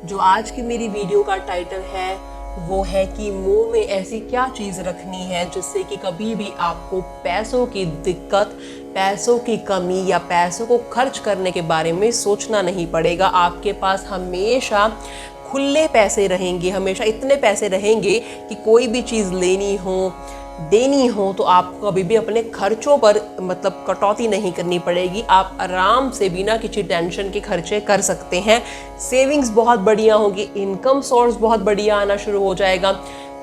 जो आज की मेरी वीडियो का टाइटल है वो है कि मुंह में ऐसी क्या चीज़ रखनी है जिससे कि कभी भी आपको पैसों की दिक्कत, पैसों की कमी या पैसों को खर्च करने के बारे में सोचना नहीं पड़ेगा। आपके पास हमेशा खुले पैसे रहेंगे, हमेशा इतने पैसे रहेंगे कि कोई भी चीज़ लेनी हो, देनी हो तो आपको कभी भी अपने खर्चों पर मतलब कटौती नहीं करनी पड़ेगी। आप आराम से बिना किसी टेंशन के खर्चे कर सकते हैं। सेविंग्स बहुत बढ़िया होगी, इनकम सोर्स बहुत बढ़िया आना शुरू हो जाएगा,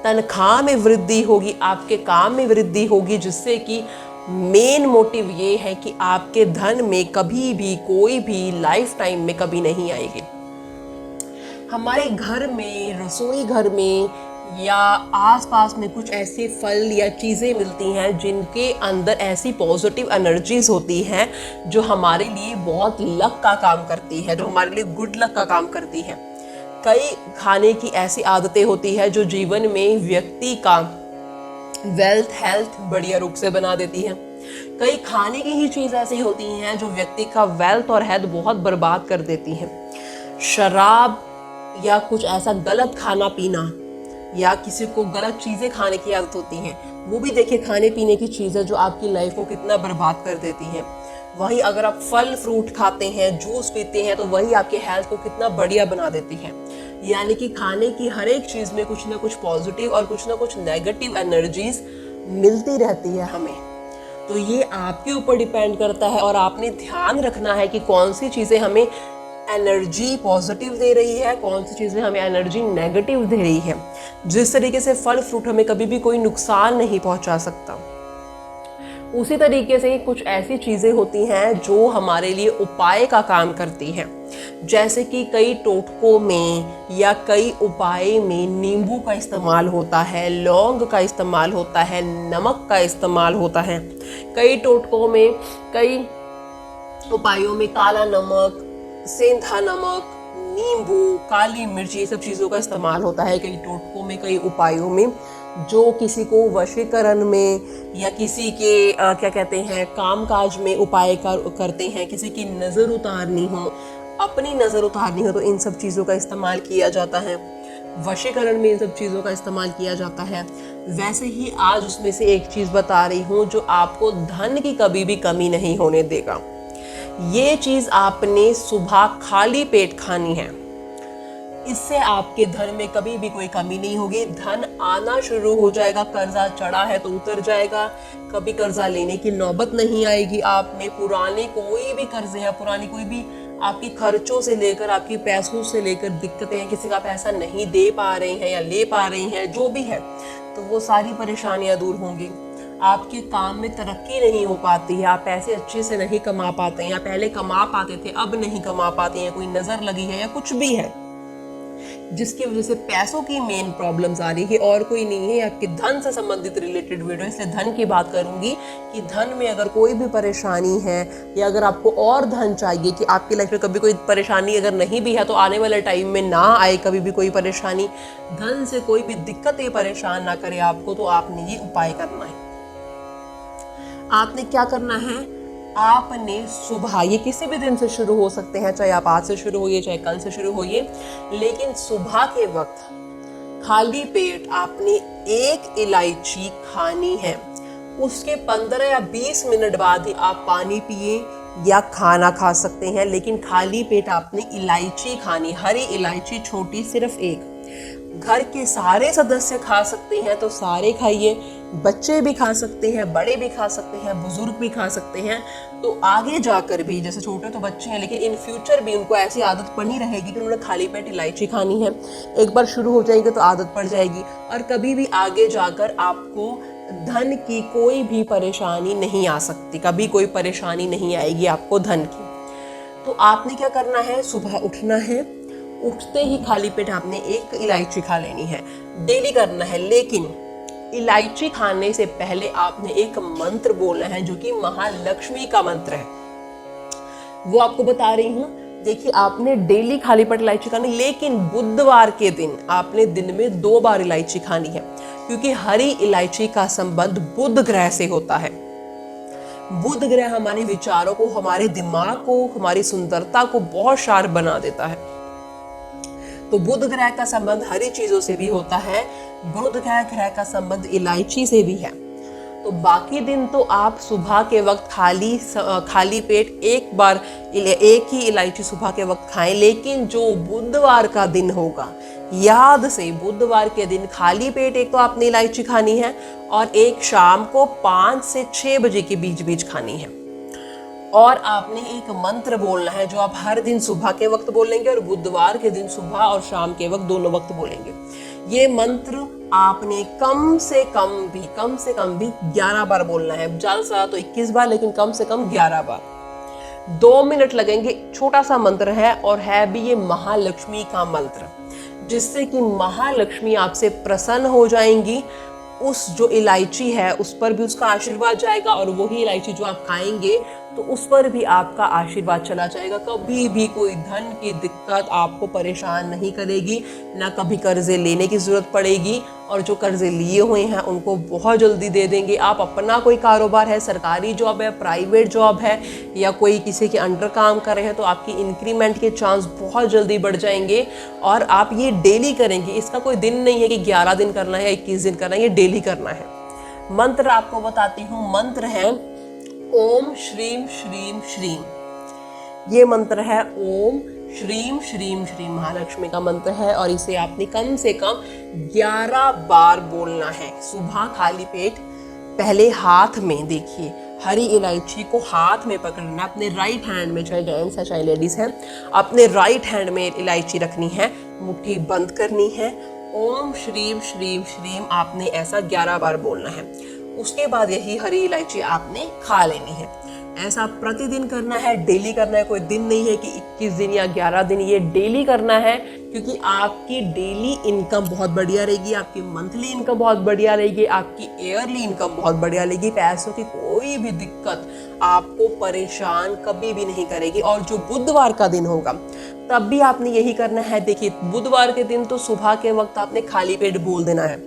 तनख्वाह में वृद्धि होगी, आपके काम में वृद्धि होगी, जिससे कि मेन मोटिव ये है कि आपके धन में कभी भी कोई भी लाइफ टाइम में कभी नहीं आएगी। हमारे घर में, रसोई घर में या आसपास में कुछ ऐसे फल या चीज़ें मिलती हैं जिनके अंदर ऐसी पॉजिटिव एनर्जीज होती हैं जो हमारे लिए बहुत लक का काम करती है, जो हमारे लिए गुड लक का काम करती है। कई खाने की ऐसी आदतें होती है जो जीवन में व्यक्ति का वेल्थ, हेल्थ बढ़िया रूप से बना देती है। कई खाने की ही चीज़ ऐसी होती हैं जो व्यक्ति का वेल्थ और हेल्थ बहुत बर्बाद कर देती हैं। शराब या कुछ ऐसा गलत खाना पीना या किसी को गलत चीज़ें खाने की आदत होती है, वो भी देखिए खाने पीने की चीज़ है जो आपकी लाइफ को कितना बर्बाद कर देती है। वही अगर आप फल फ्रूट खाते हैं, जूस पीते हैं, तो वही आपके हेल्थ को कितना बढ़िया बना देती है। यानी कि खाने की हर एक चीज़ में कुछ ना कुछ पॉजिटिव और कुछ ना कुछ नेगेटिव एनर्जीज मिलती रहती है हमें। तो ये आपके ऊपर डिपेंड करता है और आपने ध्यान रखना है कि कौन सी चीज़ें हमें एनर्जी पॉजिटिव दे रही है, कौन सी चीज़ें हमें एनर्जी नेगेटिव दे रही है। जिस तरीके से फल फ्रूट हमें कभी भी कोई नुकसान नहीं पहुंचा सकता, उसी तरीके से कुछ ऐसी चीज़ें होती हैं जो हमारे लिए उपाय का काम करती हैं। जैसे कि कई टोटकों में या कई उपाय में नींबू का इस्तेमाल होता है, लौंग का इस्तेमाल होता है, नमक का इस्तेमाल होता है। कई टोटकों में, कई उपायों में काला नमक, सेंधा नमक, नींबू, काली मिर्च, ये सब चीज़ों का इस्तेमाल होता है कई टोटकों में, कई उपायों में, जो किसी को वशीकरण में या किसी के क्या कहते हैं कामकाज में उपाय करते हैं। किसी की नज़र उतारनी हो, अपनी नज़र उतारनी हो, तो इन सब चीज़ों का इस्तेमाल किया जाता है। वशीकरण में इन सब चीज़ों का इस्तेमाल किया जाता है। वैसे ही आज उसमें से एक चीज़ बता रही हूँ जो आपको धन की कभी भी कमी नहीं होने देगा। ये चीज़ आपने सुबह खाली पेट खानी है। इससे आपके धन में कभी भी कोई कमी नहीं होगी, धन आना शुरू हो जाएगा। कर्जा चढ़ा है तो उतर जाएगा, कभी कर्जा लेने की नौबत नहीं आएगी। आप में पुराने कोई भी कर्जे हैं, पुरानी कोई भी आपकी खर्चों से लेकर, आपकी पैसों से लेकर दिक्कतें हैं, किसी का पैसा नहीं दे पा रहे हैं या ले पा रहे हैं, जो भी है, तो वो सारी परेशानियां दूर होंगी। आपके काम में तरक्की नहीं हो पाती है, आप पैसे अच्छे से नहीं कमा पाते हैं, या पहले कमा पाते थे अब नहीं कमा पाते हैं, कोई नज़र लगी है या कुछ भी है जिसकी वजह से पैसों की मेन प्रॉब्लम्स आ रही है, और कोई नहीं है। आपके धन से संबंधित रिलेटेड वीडियो, इसलिए धन की बात करूंगी कि धन में अगर कोई भी परेशानी है या अगर आपको और धन चाहिए, कि आपकी लाइफ में कभी कोई परेशानी अगर नहीं भी है तो आने वाले टाइम में ना आए कभी भी कोई परेशानी, धन से कोई भी दिक्कत ये परेशान ना करे आपको, तो आपने ये उपाय करना है। आपने क्या करना है, आपने सुबह, ये किसी भी दिन से शुरू हो सकते हैं, चाहे आप आज से शुरू होइए चाहे कल से शुरू होइए, लेकिन सुबह के वक्त खाली पेट आपने एक इलायची खानी है। उसके 15 या 20 मिनट बाद ही आप पानी पिए या खाना खा सकते हैं, लेकिन खाली पेट आपने इलायची खानी, हरी इलायची छोटी, सिर्फ एक। घर के सारे सदस्य खा सकते हैं तो सारे खाइए, बच्चे भी खा सकते हैं, बड़े भी खा सकते हैं, बुजुर्ग भी खा सकते हैं। तो आगे जाकर भी, जैसे छोटे तो बच्चे हैं लेकिन इन फ्यूचर भी उनको ऐसी आदत बनी रहेगी कि उन्होंने खाली पेट इलायची खानी है। एक बार शुरू हो जाएंगे तो आदत पड़ जाएगी, और कभी भी आगे जाकर आपको धन की कोई भी परेशानी नहीं आ सकती, कभी कोई परेशानी नहीं आएगी आपको धन की। तो आपने क्या करना है, सुबह उठना है, उठते ही खाली पेट आपने एक इलायची खा लेनी है, डेली करना है। लेकिन इलायची खाने से पहले आपने एक मंत्र बोलना है जो कि महालक्ष्मी का मंत्र है, वो आपको बता रही हूँ। देखिए, आपने डेली खाली पेट इलायची खानी, लेकिन बुधवार के दिन आपने दिन में 2 बार इलायची खानी है, क्योंकि हरी इलायची का संबंध बुध ग्रह से होता है। बुध ग्रह हमारे विचारों को, हमारे दिमाग को, हमारी सुंदरता को बहुत शार्प बना देता है। तो तो बुध ग्रह का संबंध हरी चीजों से भी होता है, बुध ग्रह का संबंध इलायची से भी है। तो बाकी दिन तो आप सुबह के वक्त खाली पेट एक ही इलायची सुबह के वक्त खाएं, लेकिन जो बुधवार का दिन होगा, याद से बुधवार के दिन खाली पेट एक तो आपने इलायची खानी है और एक शाम को 5 से 6 बजे के बीच खानी है। और आपने एक मंत्र बोलना है जो आप हर दिन सुबह के वक्त बोलेंगे और बुधवार के दिन सुबह और शाम के वक्त दोनों वक्त बोलेंगे। ये मंत्र आपने कम से कम भी 11 बार बोलना है, ज्यादा से ज्यादा तो 21 बार, लेकिन कम से कम 11 बार। 2 मिनट लगेंगे। छोटा सा मंत्र है और है भी ये महालक्ष्मी का मंत्र, जिससे कि महालक्ष्मी आपसे प्रसन्न हो जाएंगी। उस जो इलायची है उस पर भी उसका आशीर्वाद जाएगा और वही इलायची जो आप खाएंगे तो उस पर भी आपका आशीर्वाद चला जाएगा। कभी भी कोई धन की दिक्कत आपको परेशान नहीं करेगी, ना कभी कर्जे लेने की जरूरत पड़ेगी, और जो कर्जे लिए हुए हैं उनको बहुत जल्दी दे देंगे। आप अपना कोई कारोबार है, सरकारी जॉब है, प्राइवेट जॉब है, या कोई किसी के अंडर काम कर रहे हैं, तो आपकी इंक्रीमेंट के चांस बहुत जल्दी बढ़ जाएंगे। और आप ये डेली करेंगे, इसका कोई दिन नहीं है कि 11 दिन करना है या 21 दिन करना है, ये डेली करना है। मंत्र आपको बताती हूँ, मंत्र है ओम श्रीम श्रीम श्रीम। ये मंत्र है ओम श्रीम श्रीम श्रीम, महालक्ष्मी का मंत्र है और इसे आपने कम से कम 11 बार बोलना है सुबह खाली पेट। पहले हाथ में देखिए, हरी इलायची को हाथ में पकड़ना, अपने राइट हैंड में, चाहे जेंट्स है चाहे लेडीज है, अपने राइट हैंड में इलायची रखनी है, मुट्ठी बंद करनी है, ओम श्रीम श्रीम श्रीम आपने ऐसा 11 बार बोलना है। उसके बाद यही हरी इलायची आपने खा लेनी है। ऐसा प्रतिदिन करना है, डेली करना है, कोई दिन नहीं है कि 21 दिन या 11 दिन, ये डेली करना है, क्योंकि आपकी डेली इनकम बहुत बढ़िया रहेगी, आपकी मंथली इनकम बहुत बढ़िया रहेगी, आपकी ईयरली इनकम बहुत बढ़िया रहेगी। पैसों की कोई भी दिक्कत आपको परेशान कभी भी नहीं करेगी। और जो बुधवार का दिन होगा तब भी आपने यही करना है। देखिए, बुधवार के दिन तो सुबह के वक्त आपने खाली पेट बोल देना है,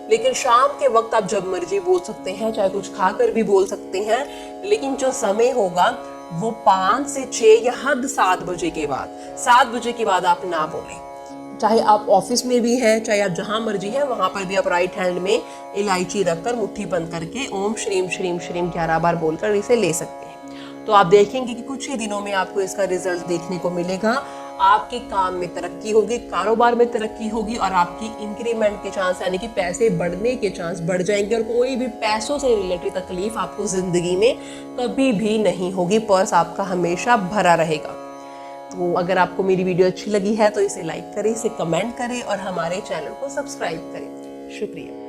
लेकिन शाम के वक्त आप जब मर्जी बोल सकते हैं, चाहे कुछ खाकर भी बोल सकते हैं, लेकिन जो समय होगा वो 5 से 6 या हद 7 बजे के बाद, 7 बजे के बाद आप ना बोलें। चाहे आप ऑफिस में भी हैं, चाहे आप जहां मर्जी हैं, वहां पर भी आप राइट हैंड में इलायची रखकर मुट्ठी बंद करके ओम श्रीम श्रीम श्रीम 11 बार बोलकर इसे ले सकते हैं। तो आप देखेंगे कि कुछ ही दिनों में आपको इसका रिजल्ट देखने को मिलेगा। आपके काम में तरक्की होगी, कारोबार में तरक्की होगी और आपकी इंक्रीमेंट के चांस, यानी कि पैसे बढ़ने के चांस बढ़ जाएंगे और कोई भी पैसों से रिलेटेड तकलीफ आपको जिंदगी में कभी भी नहीं होगी। पर्स आपका हमेशा भरा रहेगा। तो अगर आपको मेरी वीडियो अच्छी लगी है तो इसे लाइक करें, इसे कमेंट करें और हमारे चैनल को सब्सक्राइब करें। शुक्रिया।